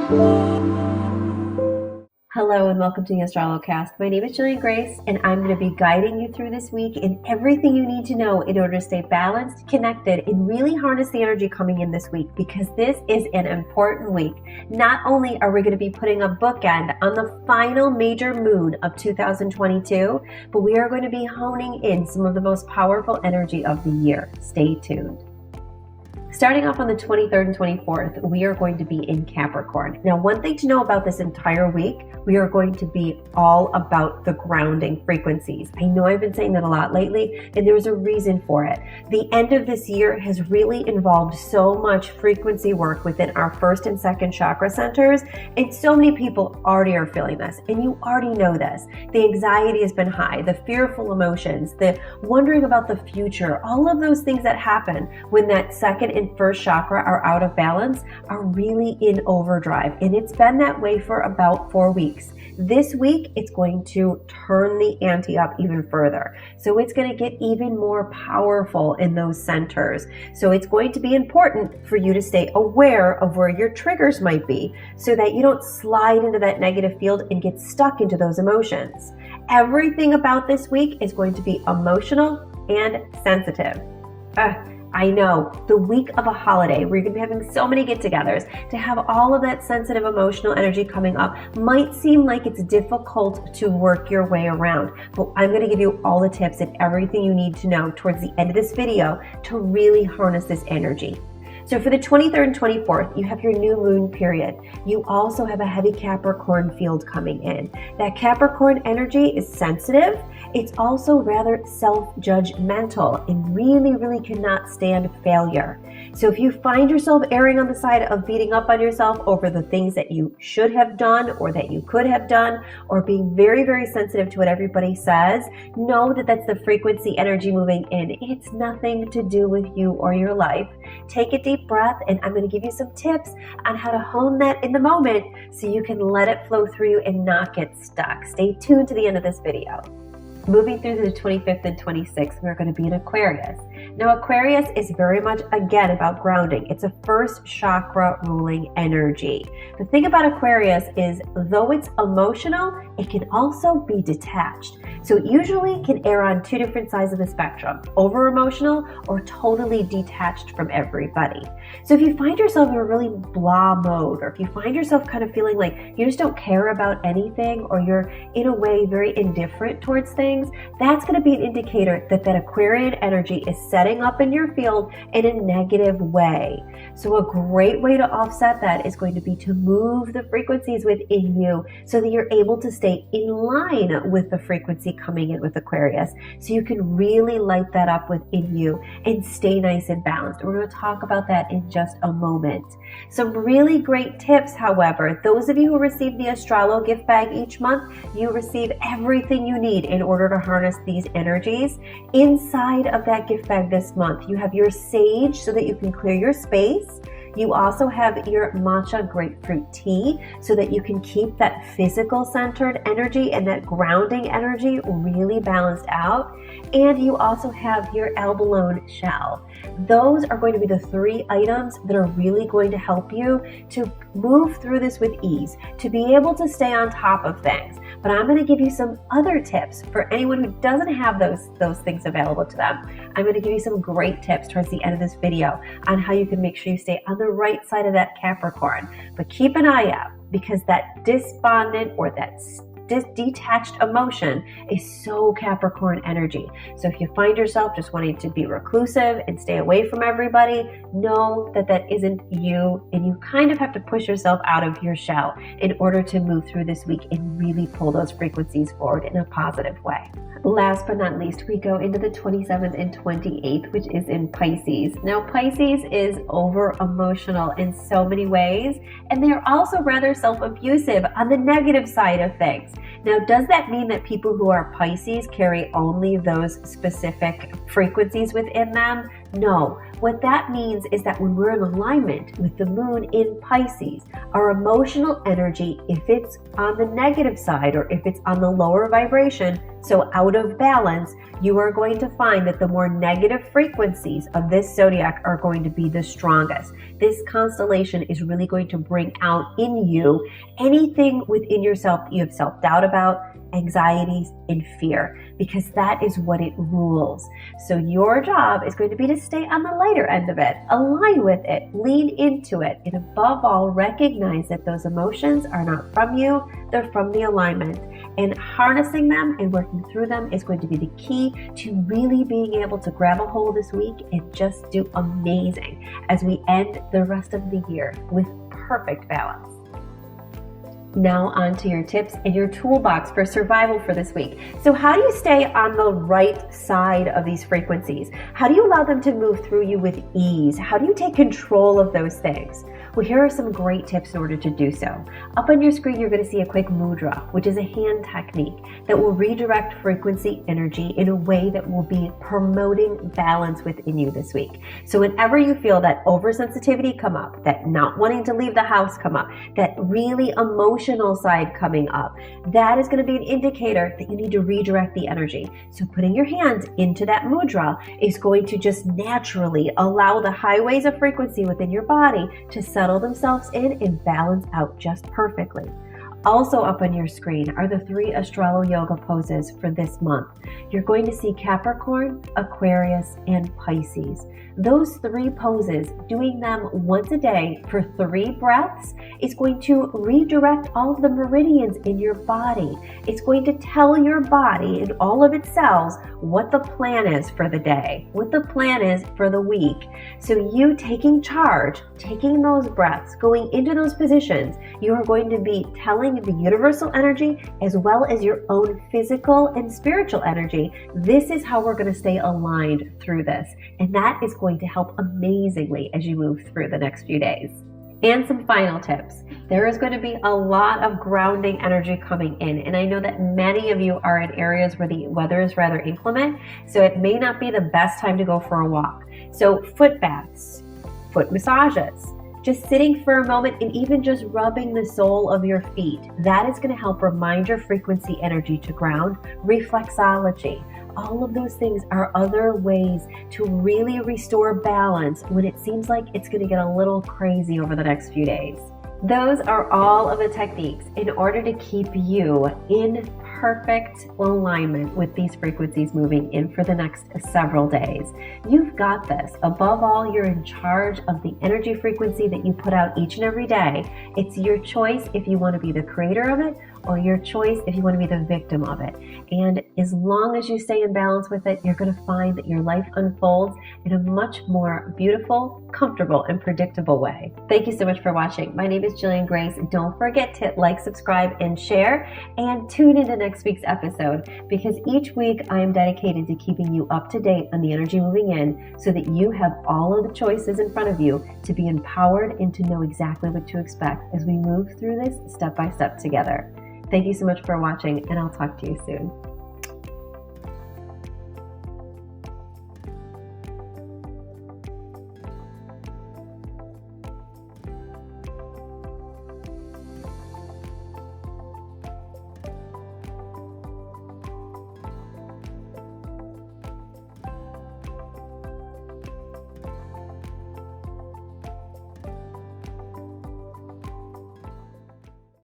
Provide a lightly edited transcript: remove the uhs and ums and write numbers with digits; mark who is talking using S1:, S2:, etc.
S1: Hello and welcome to the AstroloCAST. My name is Jillian Grace and I'm going to be guiding you through this week in everything you need to know in order to stay balanced, connected, and really harness the energy coming in this week, because this is an important week. Not only are we going to be putting a bookend on the final major moon of 2022, but we are going to be honing in some of the most powerful energy of the year. Stay tuned. Starting off on the 23rd and 24th, we are going to be in Capricorn. Now, one thing to know about this entire week, we are going to be all about the grounding frequencies. I know I've been saying that a lot lately, and there's a reason for it. The end of this year has really involved so much frequency work within our first and second chakra centers, and so many people already are feeling this, and you already know this. The anxiety has been high, the fearful emotions, the wondering about the future, all of those things that happen when that second and first chakra are out of balance are really in overdrive, and it's been that way for about 4 weeks. This week, it's going to turn the ante up even further. So it's going to get even more powerful in those centers. So it's going to be important for you to stay aware of where your triggers might be so that you don't slide into that negative field and get stuck into those emotions. Everything about this week is going to be emotional and sensitive. I know, the week of a holiday, we're going to be having so many get-togethers, to have all of that sensitive emotional energy coming up might seem like it's difficult to work your way around, but I'm going to give you all the tips and everything you need to know towards the end of this video to really harness this energy. So for the 23rd and 24th, you have your new moon period. You also have a heavy Capricorn field coming in. That Capricorn energy is sensitive. It's also rather self-judgmental and really cannot stand failure. So if you find yourself erring on the side of beating up on yourself over the things that you should have done or that you could have done, or being very sensitive to what everybody says, know that that's the frequency energy moving in. It's nothing to do with you or your life. Take a deep breath, and I'm going to give you some tips on how to hone that in the moment so you can let it flow through you and not get stuck. Stay tuned to the end of this video. Moving through to the 25th and 26th, we're going to be in Aquarius. Now, Aquarius is very much, again, about grounding. It's a first chakra ruling energy. The thing about Aquarius is, though it's emotional, it can also be detached. So it usually can err on two different sides of the spectrum, over emotional or totally detached from everybody. So if you find yourself in a really blah mode, or if you find yourself kind of feeling like you just don't care about anything, or you're in a way very indifferent towards things, that's going to be an indicator that that Aquarian energy is setting up in your field in a negative way. So a great way to offset that is going to be to move the frequencies within you so that you're able to stay in line with the frequency coming in with Aquarius, so you can really light that up within you and stay nice and balanced. We're going to talk about that in just a moment. Some really great tips, however. Those of you who receive the Astrolo gift bag each month, you receive everything you need in order to harness these energies. Inside of that gift bag this month, you have your sage so that you can clear your space. You also have your matcha grapefruit tea so that you can keep that physical centered energy and that grounding energy really balanced out. And you also have your Abalone shell. Those are going to be the 3 items that are really going to help you to move through this with ease, to be able to stay on top of things. But I'm going to give you some other tips for anyone who doesn't have those things available to them. I'm going to give you some great tips towards the end of this video on how you can make sure you stay on the right side of that Capricorn. But keep an eye out, because that despondent or that detached emotion is so Capricorn energy. So if you find yourself just wanting to be reclusive and stay away from everybody, know that that isn't you, and you kind of have to push yourself out of your shell in order to move through this week and really pull those frequencies forward in a positive way. Last but not least, we go into the 27th and 28th, which is in Pisces. Now, Pisces is over emotional in so many ways, and they're also rather self-abusive on the negative side of things. Now, does that mean that people who are Pisces carry only those specific frequencies within them? No. What that means is that when we're in alignment with the moon in Pisces, our emotional energy, if it's on the negative side or if it's on the lower vibration, So out of balance, you are going to find that the more negative frequencies of this zodiac are going to be the strongest. This constellation is really going to bring out in you anything within yourself that you have self-doubt about, anxieties, and fear, because that is what it rules. So your job is going to be to stay on the lighter end of it, align with it, lean into it, and above all, recognize that those emotions are not from you, they're from the alignment. And harnessing them and working through them is going to be the key to really being able to grab a hold this week and just do amazing as we end the rest of the year with perfect balance. Now on to your tips and your toolbox for survival for this week. So how do you stay on the right side of these frequencies? How do you allow them to move through you with ease? How do you take control of those things? Well, here are some great tips in order to do so. Up on your screen, you're going to see a quick mudra, which is a hand technique that will redirect frequency energy in a way that will be promoting balance within you this week. So whenever you feel that oversensitivity come up, that not wanting to leave the house come up, that really emotional side coming up, that is going to be an indicator that you need to redirect the energy. So putting your hands into that mudra is going to just naturally allow the highways of frequency within your body to settle themselves in and balance out just perfectly. Also up on your screen are the 3 AstroloYOGA poses for this month. You're going to see Capricorn, Aquarius, and Pisces. Those 3 poses, doing them once a day for 3 breaths, is going to redirect all of the meridians in your body. It's going to tell your body and all of its cells what the plan is for the day, what the plan is for the week. So you taking charge, taking those breaths, going into those positions, you are going to be telling the universal energy as well as your own physical and spiritual energy, this is how we're going to stay aligned through this. And that is going to help amazingly as you move through the next few days. And some final tips. There is going to be a lot of grounding energy coming in. And I know that many of you are in areas where the weather is rather inclement, so it may not be the best time to go for a walk. So foot baths, foot massages, just sitting for a moment and even just rubbing the sole of your feet, that is going to help remind your frequency energy to ground. Reflexology, all of those things are other ways to really restore balance when it seems like it's going to get a little crazy over the next few days. Those are all of the techniques in order to keep you in perfect alignment with these frequencies moving in for the next several days. You've got this. Above all, you're in charge of the energy frequency that you put out each and every day. It's your choice if you want to be the creator of it or your choice if you want to be the victim of it. And as long as you stay in balance with it, you're going to find that your life unfolds in a much more beautiful, comfortable, and predictable way. Thank you so much for watching. My name is Jillian Grace. Don't forget to like, subscribe, and share, and tune into next week's episode, because each week I am dedicated to keeping you up to date on the energy moving in so that you have all of the choices in front of you to be empowered and to know exactly what to expect as we move through this step by step together. Thank you so much for watching, and I'll talk to you soon.